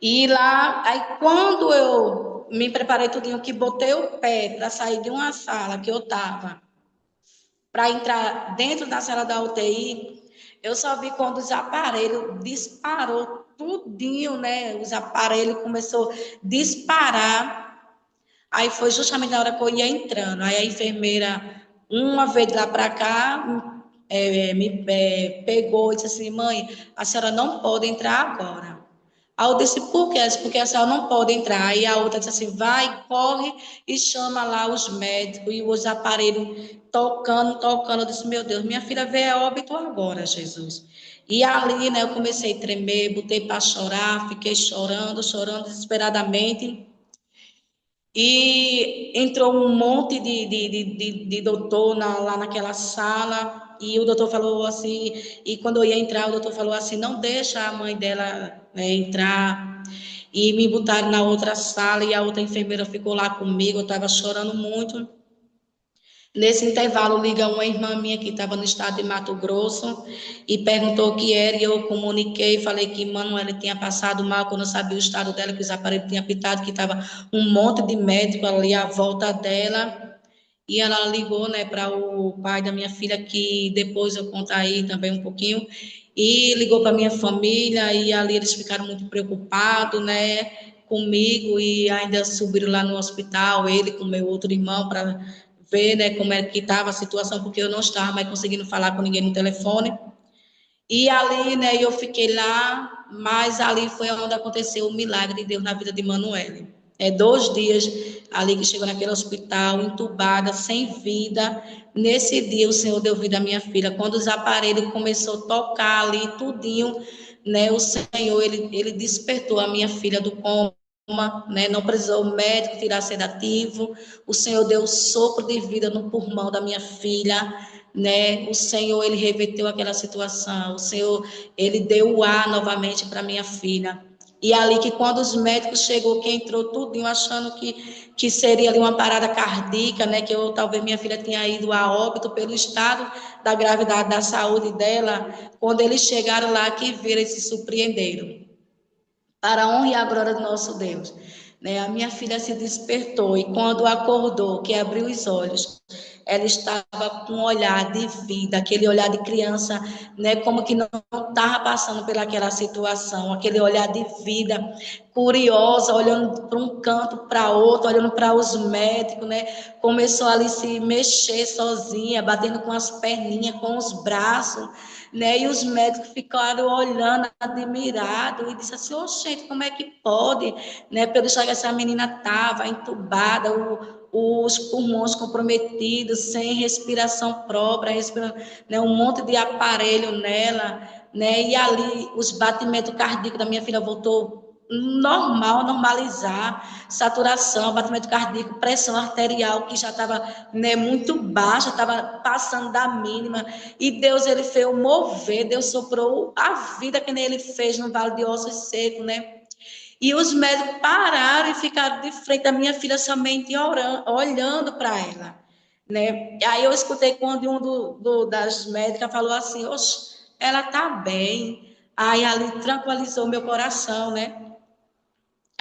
E lá, aí quando eu me preparei tudinho, que botei o pé para sair de uma sala que eu tava, para entrar dentro da sala da UTI, eu só vi quando os aparelhos disparou tudinho, né? Os aparelhos começou a disparar. Aí foi justamente na hora que eu ia entrando. Aí a enfermeira, uma vez de lá para cá, pegou e disse assim, mãe, a senhora não pode entrar agora. Aí eu disse, por quê? Porque a senhora não pode entrar. Aí a outra disse assim, vai, corre e chama lá os médicos e os aparelhos tocando, tocando. Eu disse, meu Deus, minha filha veio a óbito agora, Jesus. E ali, né, eu comecei a tremer, botei para chorar, fiquei chorando, chorando desesperadamente. E entrou um monte de doutor lá naquela sala, e o doutor falou assim, e quando eu ia entrar, o doutor falou assim, não deixa a mãe dela, né, entrar, e me botaram na outra sala, e a outra enfermeira ficou lá comigo, eu estava chorando muito. Nesse intervalo, liga uma irmã minha que estava no estado de Mato Grosso e perguntou o que era, e eu comuniquei, falei que Manuela tinha passado mal, quando eu sabia o estado dela, que os aparelhos tinham pitado, que estava um monte de médico ali à volta dela, e ela ligou, né, para o pai da minha filha, que depois eu conto aí também um pouquinho, e ligou para minha família, e ali eles ficaram muito preocupados, né, comigo, e ainda subiram lá no hospital, ele com meu outro irmão, para ver, né, como é que estava a situação, porque eu não estava mais conseguindo falar com ninguém no telefone. E ali, né, eu fiquei lá, mas ali foi onde aconteceu o milagre de Deus na vida de Manuele. 2 dias ali que chegou naquele hospital, entubada, sem vida. Nesse dia o Senhor deu vida à minha filha. Quando os aparelhos começou a tocar ali, tudinho, né, o Senhor, ele despertou a minha filha do coma, né, não precisou o médico tirar sedativo. O Senhor deu sopro de vida no pulmão da minha filha, né? O Senhor, ele reverteu aquela situação. O Senhor, ele deu o ar novamente para minha filha. E ali que quando os médicos chegou, que entrou tudinho achando que seria ali uma parada cardíaca, né? Que eu talvez minha filha tinha ido a óbito pelo estado da gravidade da saúde dela. Quando eles chegaram lá, que viram e se surpreenderam. Para a honra e a glória do nosso Deus. Né? A minha filha se despertou e quando acordou, que abriu os olhos, ela estava com um olhar de vida, aquele olhar de criança, né, como que não estava passando pelaquela situação, aquele olhar de vida, curiosa, olhando para um canto, para outro, olhando para os médicos, né, começou ali a se mexer sozinha, batendo com as perninhas, com os braços, né, e os médicos ficaram olhando, admirados, e disse assim, ô, gente, como é que pode, né, pelo que essa menina estava entubada, os pulmões comprometidos, sem respiração própria, né, um monte de aparelho nela, né, e ali os batimentos cardíacos da minha filha voltou normal, normalizar, saturação, batimento cardíaco, pressão arterial que já estava, né, muito baixa, estava passando da mínima, e Deus, ele fez o mover, Deus soprou a vida que nem ele fez no Vale de Ossos Secos, né, e os médicos pararam e ficaram de frente à minha filha somente orando, olhando para ela, né? Aí eu escutei quando das médicas falou assim, oxe, ela tá bem. Aí ali tranquilizou meu coração, né?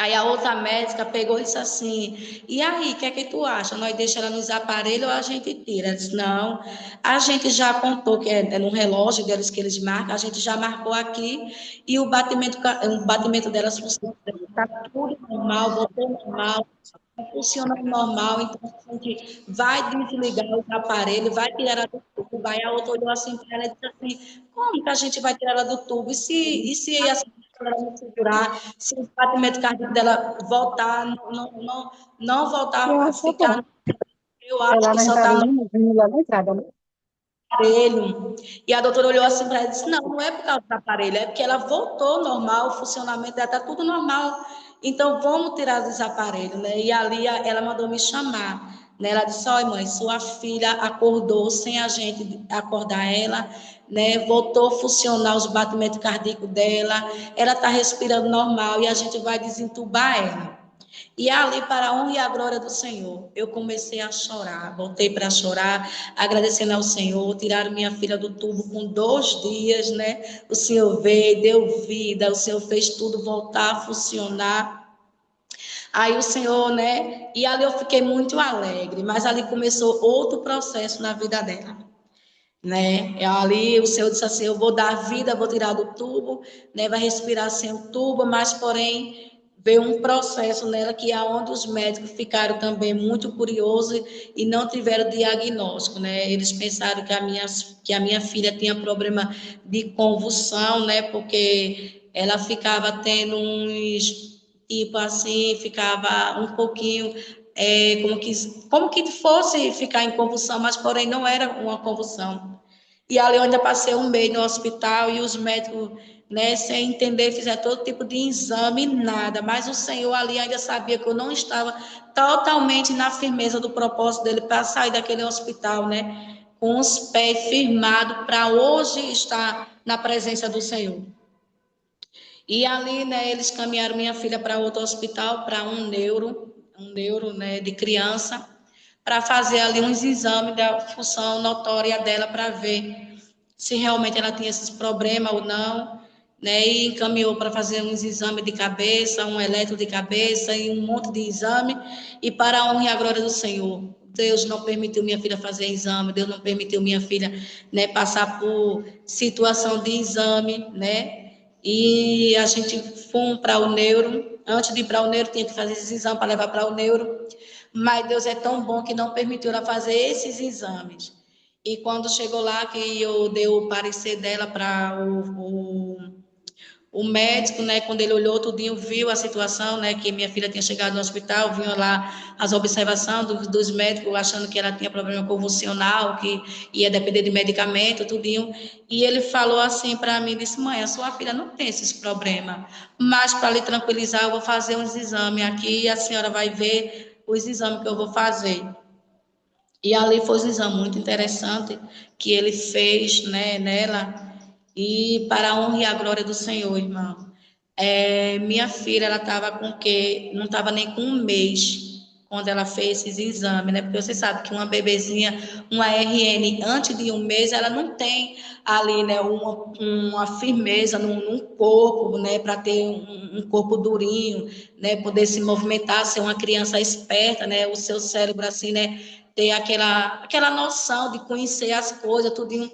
Aí a outra médica pegou e disse assim, e aí, o que é que tu acha? Nós deixamos ela nos aparelhos ou a gente tira? Ela disse, não, a gente já contou que é no relógio deles que eles marcam, a gente já marcou aqui e o batimento dela está tudo normal, voltou normal. funcionando normal, então a gente vai desligar o aparelho, vai tirar ela do tubo. Aí a outra olhou assim para ela e disse assim: como que a gente vai tirar ela do tubo? E se assim, ela não segurar, se o batimento cardíaco dela voltar, não voltar Eu a acho que é bom. ficar, eu É acho lá que na só entrada, está no lá na entrada, né? aparelho. E a doutora olhou assim para ela e disse: não, não é por causa do aparelho, é porque ela voltou normal, o funcionamento dela está tudo normal. Então vamos tirar os aparelhos, né? E ali ela mandou me chamar. Né? Ela disse: olha, mãe, sua filha acordou sem a gente acordar ela, né? Voltou a funcionar os batimentos cardíacos dela, ela está respirando normal e a gente vai desentubar ela. E ali, para a honra e a glória do Senhor, eu comecei a chorar, voltei para chorar, agradecendo ao Senhor, tiraram minha filha do tubo com 2 dias, né? O Senhor veio, deu vida, o Senhor fez tudo voltar a funcionar. Aí o Senhor, né? E ali eu fiquei muito alegre, mas ali começou outro processo na vida dela. Né? Ali o Senhor disse assim: eu vou dar vida, vou tirar do tubo, né? Vai respirar sem o tubo, mas porém veio um processo nela que é onde os médicos ficaram também muito curiosos e não tiveram diagnóstico, né? Eles pensaram que a minha filha tinha problema de convulsão, né? Porque ela ficava tendo uns tipo assim, ficava um pouquinho como que fosse ficar em convulsão, mas porém não era uma convulsão. E ali eu ainda passei um mês no hospital e os médicos, né, sem entender, fizeram todo tipo de exame, nada. Mas o Senhor ali ainda sabia que eu não estava totalmente na firmeza do propósito dele para sair daquele hospital, né, com os pés firmados para hoje estar na presença do Senhor. E ali, né, eles caminharam minha filha para outro hospital, para um neuro, né, de criança, para fazer ali uns exames da função notória dela para ver se realmente ela tinha esses problemas ou não, né? E encaminhou para fazer uns exames de cabeça, um eletro de cabeça e um monte de exame. E para a honra e a glória do Senhor, Deus não permitiu minha filha fazer exame, Deus não permitiu minha filha, né, passar por situação de exame, né? E a gente foi para o neuro. Antes de ir para o neuro, tinha que fazer esses exames para levar para o neuro. Mas Deus é tão bom que não permitiu ela fazer esses exames. E quando chegou lá, que eu dei o parecer dela para o médico, né, quando ele olhou tudinho, viu a situação, né, que minha filha tinha chegado no hospital, viu lá as observações dos médicos, achando que ela tinha problema convulsional, que ia depender de medicamento, tudinho. E ele falou assim para mim, disse: mãe, a sua filha não tem esses problemas, mas para lhe tranquilizar, eu vou fazer uns exames aqui e a senhora vai ver os exames que eu vou fazer. E ali foi um exame muito interessante que ele fez, né, nela, e para a honra e a glória do Senhor, irmão. Minha filha, ela estava com o quê? Não estava nem com um mês quando ela fez esses exames, né? Porque você sabe que uma bebezinha, uma RN, antes de um mês, ela não tem ali, né, uma firmeza num corpo, né, para ter um corpo durinho, né, poder se movimentar, ser uma criança esperta, né, o seu cérebro, assim, né, ter aquela noção de conhecer as coisas, tudo.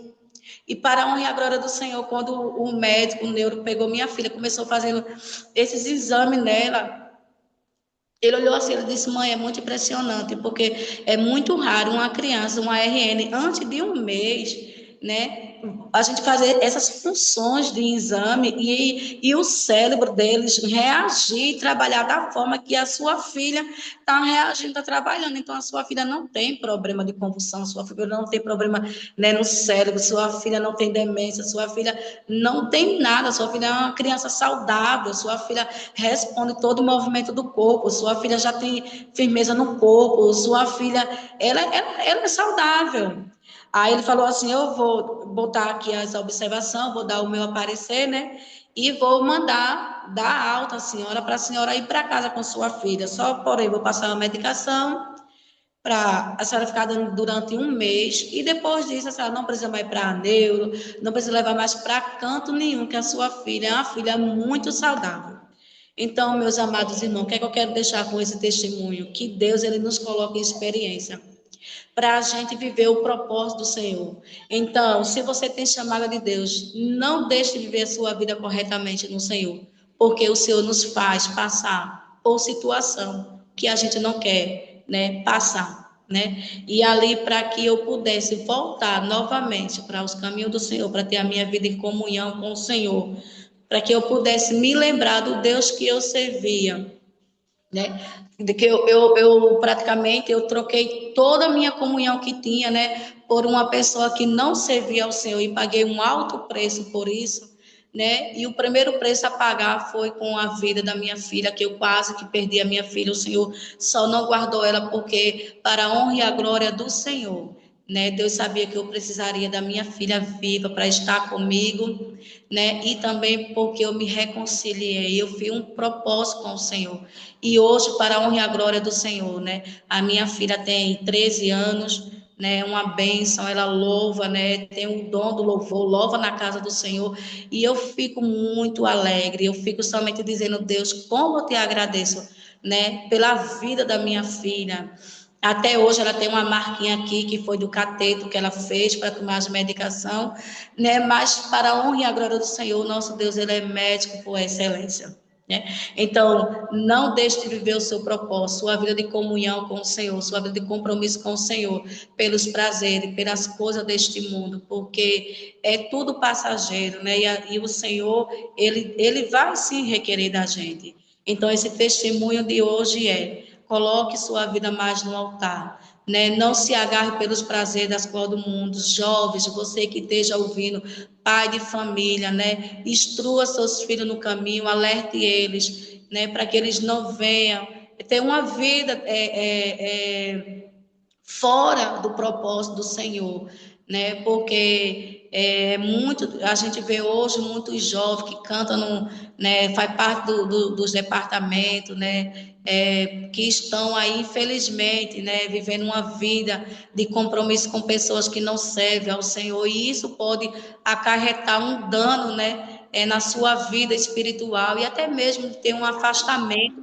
E para a honra e a glória do Senhor, quando o médico, o neuro, pegou minha filha, começou fazendo esses exames nela, ele olhou assim, ele disse: mãe, é muito impressionante, porque é muito raro uma criança, uma RN, antes de um mês, né, a gente fazer essas funções de exame e o cérebro deles reagir e trabalhar da forma que a sua filha está reagindo, está trabalhando. Então, a sua filha não tem problema de convulsão, sua filha não tem problema, né, no cérebro, sua filha não tem demência, sua filha não tem nada, sua filha é uma criança saudável, sua filha responde todo o movimento do corpo, sua filha já tem firmeza no corpo, sua filha, ela é saudável. Aí ele falou assim: eu vou botar aqui as observações, vou dar o meu parecer, né? E vou mandar dar alta a senhora para a senhora ir para casa com sua filha. Só, porém, vou passar uma medicação para a senhora ficar dando durante um mês e depois disso a senhora não precisa mais para a neuro, não precisa levar mais para canto nenhum, que a sua filha é uma filha muito saudável. Então, meus amados irmãos, o que é que eu quero deixar com esse testemunho? Que Deus ele nos coloque em experiência para a gente viver o propósito do Senhor. Então, se você tem chamada de Deus, não deixe de viver a sua vida corretamente no Senhor, porque o Senhor nos faz passar por situação, que a gente não quer, né, passar, né? E ali para que eu pudesse voltar novamente para os caminhos do Senhor, para ter a minha vida em comunhão com o Senhor, para que eu pudesse me lembrar do Deus que eu servia, né? De que eu praticamente eu troquei toda a minha comunhão que tinha, né, por uma pessoa que não servia ao Senhor e paguei um alto preço por isso, né? E o primeiro preço a pagar foi com a vida da minha filha, que eu quase que perdi a minha filha. O Senhor só não guardou ela porque para a honra e a glória do Senhor, né? Deus sabia que eu precisaria da minha filha viva para estar comigo, né? E também porque eu me reconciliei, eu fiz um propósito com o Senhor. E hoje, para a honra e a glória do Senhor, né? A minha filha tem 13 anos, né? Uma bênção, ela louva, né? Tem o dom do louvor, louva na casa do Senhor. E eu fico muito alegre, eu fico somente dizendo, Deus, como eu te agradeço, né? Pela vida da minha filha. Até hoje ela tem uma marquinha aqui que foi do cateto que ela fez para tomar as medicação, né? Mas para a honra e a glória do Senhor, nosso Deus, ele é médico por excelência, né? Então, não deixe de viver o seu propósito, sua vida de comunhão com o Senhor, sua vida de compromisso com o Senhor, pelos prazeres, pelas coisas deste mundo, porque é tudo passageiro, né? E o Senhor, ele vai sim requerer da gente. Então, esse testemunho de hoje é: coloque sua vida mais no altar, né? Não se agarre pelos prazeres das coisas do mundo. Jovens, você que esteja ouvindo, pai de família, né? Instrua seus filhos no caminho, alerte eles, né? Para que eles não venham ter uma vida fora do propósito do Senhor, né? Porque a gente vê hoje muitos jovens que cantam, né? Faz parte dos departamentos, né? Que estão aí, infelizmente, né? Vivendo uma vida de compromisso com pessoas que não servem ao Senhor, e isso pode acarretar um dano, né? Na sua vida espiritual e até mesmo ter um afastamento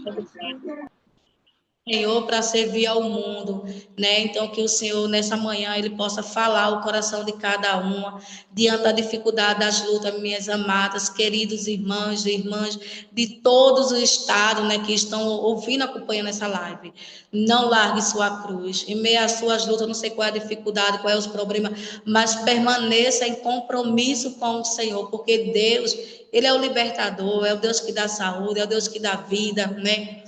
Senhor para servir ao mundo, né? Então que o Senhor nessa manhã ele possa falar o coração de cada uma diante da dificuldade das lutas, minhas amadas, queridos irmãos e irmãs de todos os estados, né, que estão ouvindo, acompanhando essa live. Não largue sua cruz. Em meio às suas lutas, não sei qual é a dificuldade, qual é os problemas, mas permaneça em compromisso com o Senhor, porque Deus, ele é o libertador, é o Deus que dá saúde, é o Deus que dá vida, né?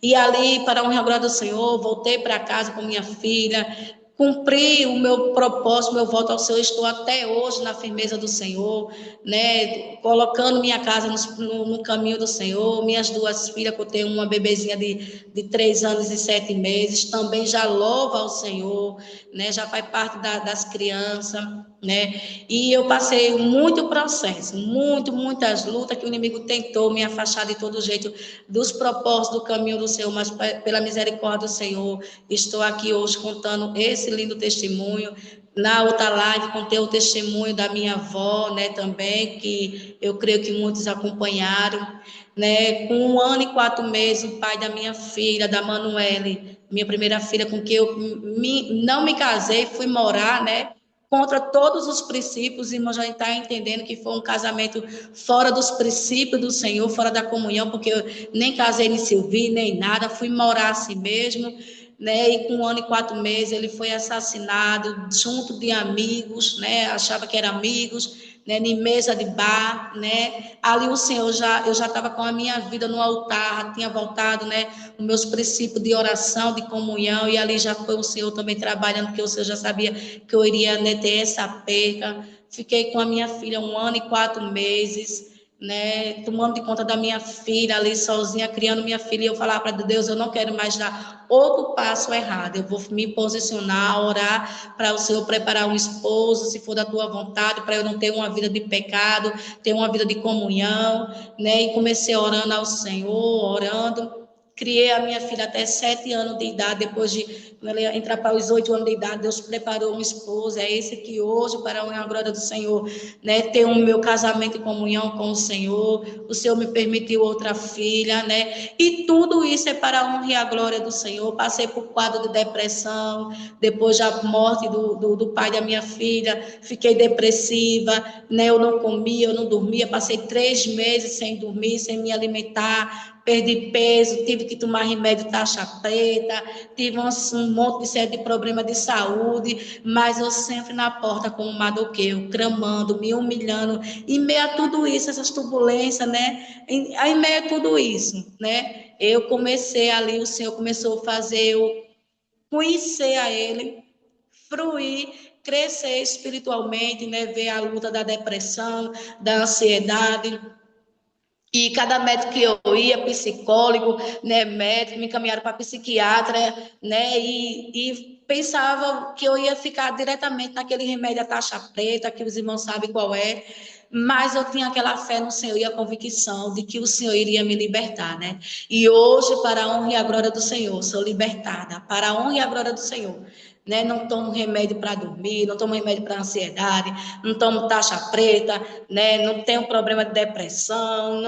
E ali, para a honra e a glória do Senhor, voltei para casa com minha filha, cumpri o meu propósito, meu voto ao Senhor, estou até hoje na firmeza do Senhor, né? Colocando minha casa no caminho do Senhor. Minhas duas filhas, que eu tenho uma bebezinha de 3 anos e 7 meses, também já louva ao Senhor, né? Já faz parte das crianças, né? E eu passei muito processo, muitas lutas que o inimigo tentou me afastar de todo jeito dos propósitos do caminho do Senhor, mas pela misericórdia do Senhor, estou aqui hoje contando esse lindo testemunho. Na outra live, contei o testemunho da minha avó, né, também, que eu creio que muitos acompanharam, né, com 1 ano e 4 meses, o pai da minha filha, da Manuele, minha primeira filha, com quem eu não me casei, fui morar, né, contra todos os princípios, irmão, já está entendendo que foi um casamento fora dos princípios do Senhor, fora da comunhão, porque eu nem casei, nem servi, nem nada, fui morar assim mesmo, né? E com 1 ano e 4 meses ele foi assassinado junto de amigos, né? Achava que eram amigos, né? Em mesa de bar, né? Ali o Senhor eu já estava com a minha vida no altar, tinha voltado, né? Os meus princípios de oração, de comunhão, e ali já foi o Senhor também trabalhando, porque o Senhor já sabia que eu iria, né, ter essa perca. Fiquei com a minha filha 1 ano e 4 meses, né, tomando de conta da minha filha ali sozinha, criando minha filha, e eu falava para Deus, eu não quero mais dar outro passo errado, eu vou me posicionar, orar para o Senhor preparar um esposo, se for da tua vontade, para eu não ter uma vida de pecado, ter uma vida de comunhão, né, e comecei orando ao Senhor, orando, criei a minha filha até 7 anos de idade, depois de quando ela entrar para os 8 anos de idade, Deus preparou um esposo, é esse que hoje, para a honra e a glória do Senhor, né, ter o meu casamento em comunhão com o Senhor me permitiu outra filha, né, e tudo isso é para a honra e a glória do Senhor. Passei por quadro de depressão, depois da morte do pai da minha filha, fiquei depressiva, né, eu não comia, eu não dormia, passei 3 meses sem dormir, sem me alimentar, perdi peso, tive que tomar remédio taxa preta, tive um monte de série de problema de saúde, mas eu sempre na porta como um madoqueiro, clamando, me humilhando, em meio a tudo isso, essas turbulências, né? Em meio a tudo isso, né? Eu comecei ali, o Senhor começou a fazer eu conhecer a Ele, fruir, crescer espiritualmente, né? Ver a luta da depressão, da ansiedade. E cada médico que eu ia, psicólogo, né, médico, me encaminharam para psiquiatra, né, e pensava que eu ia ficar diretamente naquele remédio a taxa preta, que os irmãos sabem qual é, mas eu tinha aquela fé no Senhor e a convicção de que o Senhor iria me libertar, né? E hoje, para a honra e a glória do Senhor, sou libertada, para a honra e a glória do Senhor. Né? Não tomo remédio para dormir, não tomo remédio para ansiedade, não tomo taxa preta, né? Não tenho problema de depressão,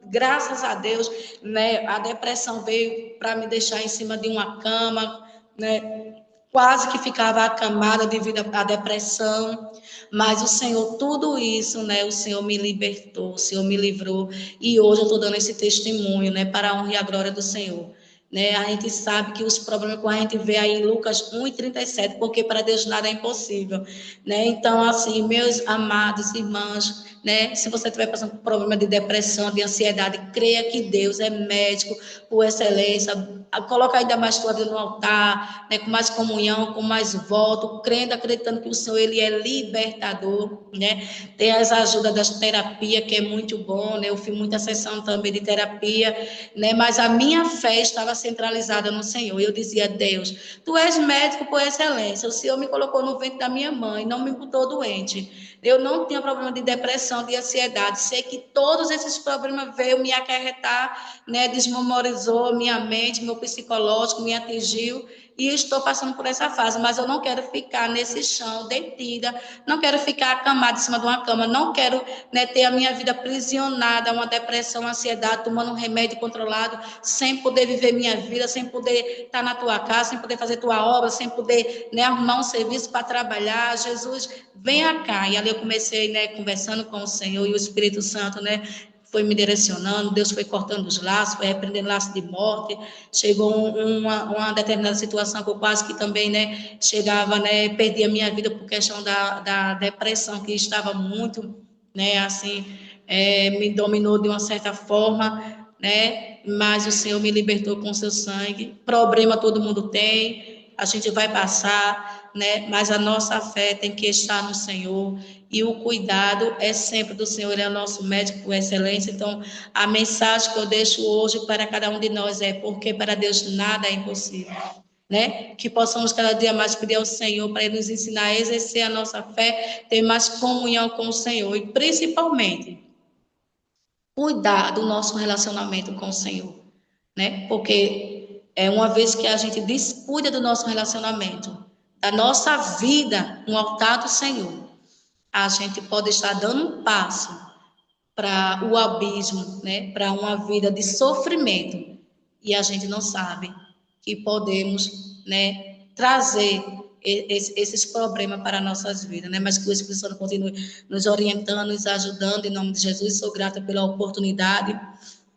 graças a Deus, né? A depressão veio para me deixar em cima de uma cama, né? Quase que ficava acamada devido à depressão, mas o Senhor, tudo isso, né? O Senhor me libertou, o Senhor me livrou, e hoje eu estou dando esse testemunho, né? Para a honra e a glória do Senhor. Né? A gente sabe que os problemas que a gente vê aí em Lucas 1:37, porque para Deus nada é impossível, né? Então, assim, meus amados irmãos, né? Se você estiver passando por problema de depressão, de ansiedade, creia que Deus é médico por excelência. Coloca ainda mais tua vida no altar, né? Com mais comunhão, com mais voto, crendo, acreditando que o Senhor ele é libertador, né? Tem as ajudas das terapias, que é muito bom, né? Eu fiz muita sessão também de terapia, né? Mas a minha fé estava centralizada no Senhor. Eu dizia: Deus, tu és médico por excelência. O Senhor me colocou no ventre da minha mãe, não me botou doente. Eu não tinha problema de depressão, de ansiedade. Sei que todos esses problemas veio me acarretar, né? Desmemorizou minha mente, meu psicológico, me atingiu. E estou passando por essa fase, mas eu não quero ficar nesse chão detida, não quero ficar acamada em cima de uma cama, não quero, né, ter a minha vida aprisionada, uma depressão, uma ansiedade, tomando um remédio controlado, sem poder viver minha vida, sem poder estar na tua casa, sem poder fazer tua obra, sem poder, né, arrumar um serviço para trabalhar. Jesus, venha cá. E ali eu comecei, né, conversando com o Senhor e o Espírito Santo, né, foi me direcionando, Deus foi cortando os laços, foi repreendendo laços de morte. Chegou uma determinada situação que eu quase que também, né, chegava, né, perdi a minha vida por questão da depressão, que estava muito, né, assim, me dominou de uma certa forma, né, mas o Senhor me libertou com seu sangue. Problema todo mundo tem, a gente vai passar, né, mas a nossa fé tem que estar no Senhor. E o cuidado é sempre do Senhor, Ele é o nosso médico por excelência. Então, a mensagem que eu deixo hoje para cada um de nós é: porque para Deus nada é impossível, né? Que possamos cada dia mais pedir ao Senhor para Ele nos ensinar a exercer a nossa fé, ter mais comunhão com o Senhor e, principalmente, cuidar do nosso relacionamento com o Senhor, né? Porque uma vez que a gente descuida do nosso relacionamento, da nossa vida no altar do Senhor, a gente pode estar dando um passo para o abismo, né? Para uma vida de sofrimento, e a gente não sabe que podemos, né, trazer esses problemas para nossas vidas, né? Mas que o Espírito Santo continue nos orientando, nos ajudando, em nome de Jesus. Sou grata pela oportunidade,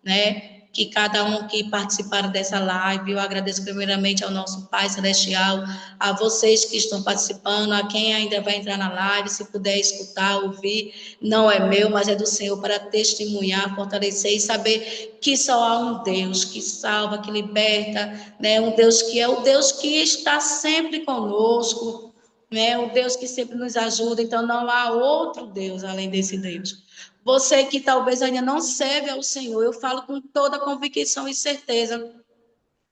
né? Que cada um que participaram dessa live, eu agradeço primeiramente ao nosso Pai Celestial, a vocês que estão participando, a quem ainda vai entrar na live, se puder escutar, ouvir, não é meu, mas é do Senhor, para testemunhar, fortalecer e saber que só há um Deus que salva, que liberta, né? Um Deus que é o Deus que está sempre conosco, né? O Deus que sempre nos ajuda. Então não há outro Deus além desse Deus. Você que talvez ainda não serve ao Senhor, eu falo com toda convicção e certeza,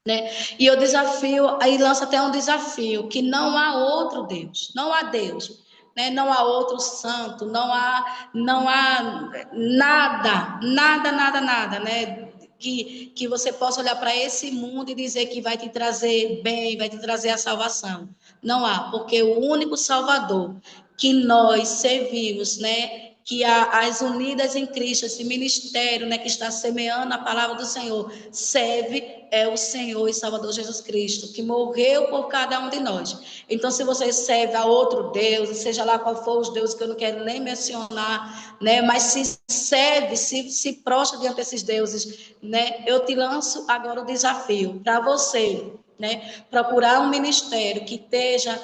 né? E eu desafio, aí lança até um desafio, que não há outro Deus, não há Deus, né? Não há outro santo, não há nada, né? Que você possa olhar para esse mundo e dizer que vai te trazer bem, vai te trazer a salvação. Não há, porque o único Salvador que nós servimos, né? que as unidas em Cristo, esse ministério, né, que está semeando a palavra do Senhor, serve o Senhor e Salvador Jesus Cristo, que morreu por cada um de nós. Então, se você serve a outro Deus, seja lá qual for os deuses que eu não quero nem mencionar, né, mas se serve, se prostra diante desses deuses, né, eu te lanço agora o desafio para você, né, procurar um ministério que esteja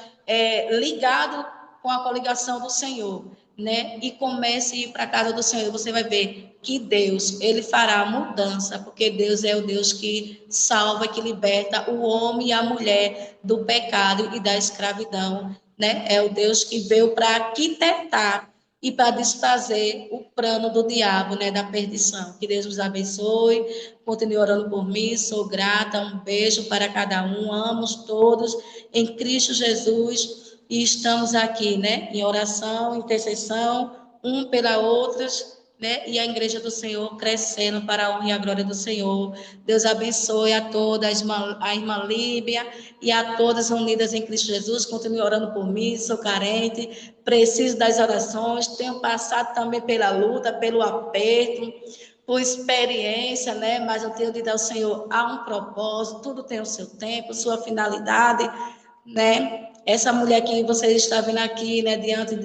ligado com a coligação do Senhor, né? E comece a ir para a casa do Senhor. Você vai ver que Deus, ele fará mudança, porque Deus é o Deus que salva, que liberta o homem e a mulher do pecado e da escravidão, né? É o Deus que veio para arquitetar e para desfazer o plano do diabo, né, da perdição. Que Deus nos abençoe. Continue orando por mim. Sou grata. Um beijo para cada um. Amo todos em Cristo Jesus. E estamos aqui, né, em oração, intercessão, um pela outras, né, e a igreja do Senhor crescendo para a honra e a glória do Senhor. Deus abençoe a toda a irmã Líbia e a todas unidas em Cristo Jesus. Continue orando por mim, sou carente, preciso das orações, tenho passado também pela luta, pelo aperto, por experiência, né, mas eu tenho dito ao Senhor, há um propósito, tudo tem o seu tempo, sua finalidade, né? Essa mulher que você está vendo aqui, né, diante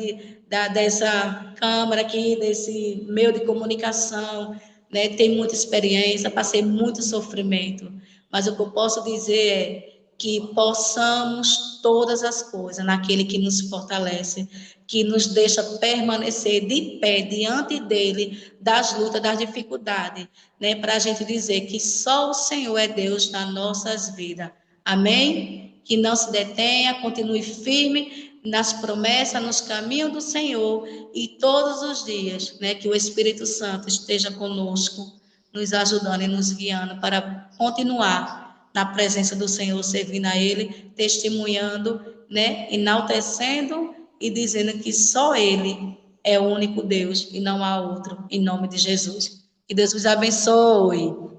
dessa câmara aqui, desse meio de comunicação, né, tem muita experiência, passei muito sofrimento, mas o que eu posso dizer é que possamos todas as coisas naquele que nos fortalece, que nos deixa permanecer de pé diante dele, das lutas, das dificuldades, né, para a gente dizer que só o Senhor é Deus nas nossas vidas. Amém? Que não se detenha, continue firme nas promessas, nos caminhos do Senhor e todos os dias, né, que o Espírito Santo esteja conosco, nos ajudando e nos guiando para continuar na presença do Senhor, servindo a Ele, testemunhando, né, enaltecendo e dizendo que só Ele é o único Deus e não há outro, em nome de Jesus. Que Deus vos abençoe.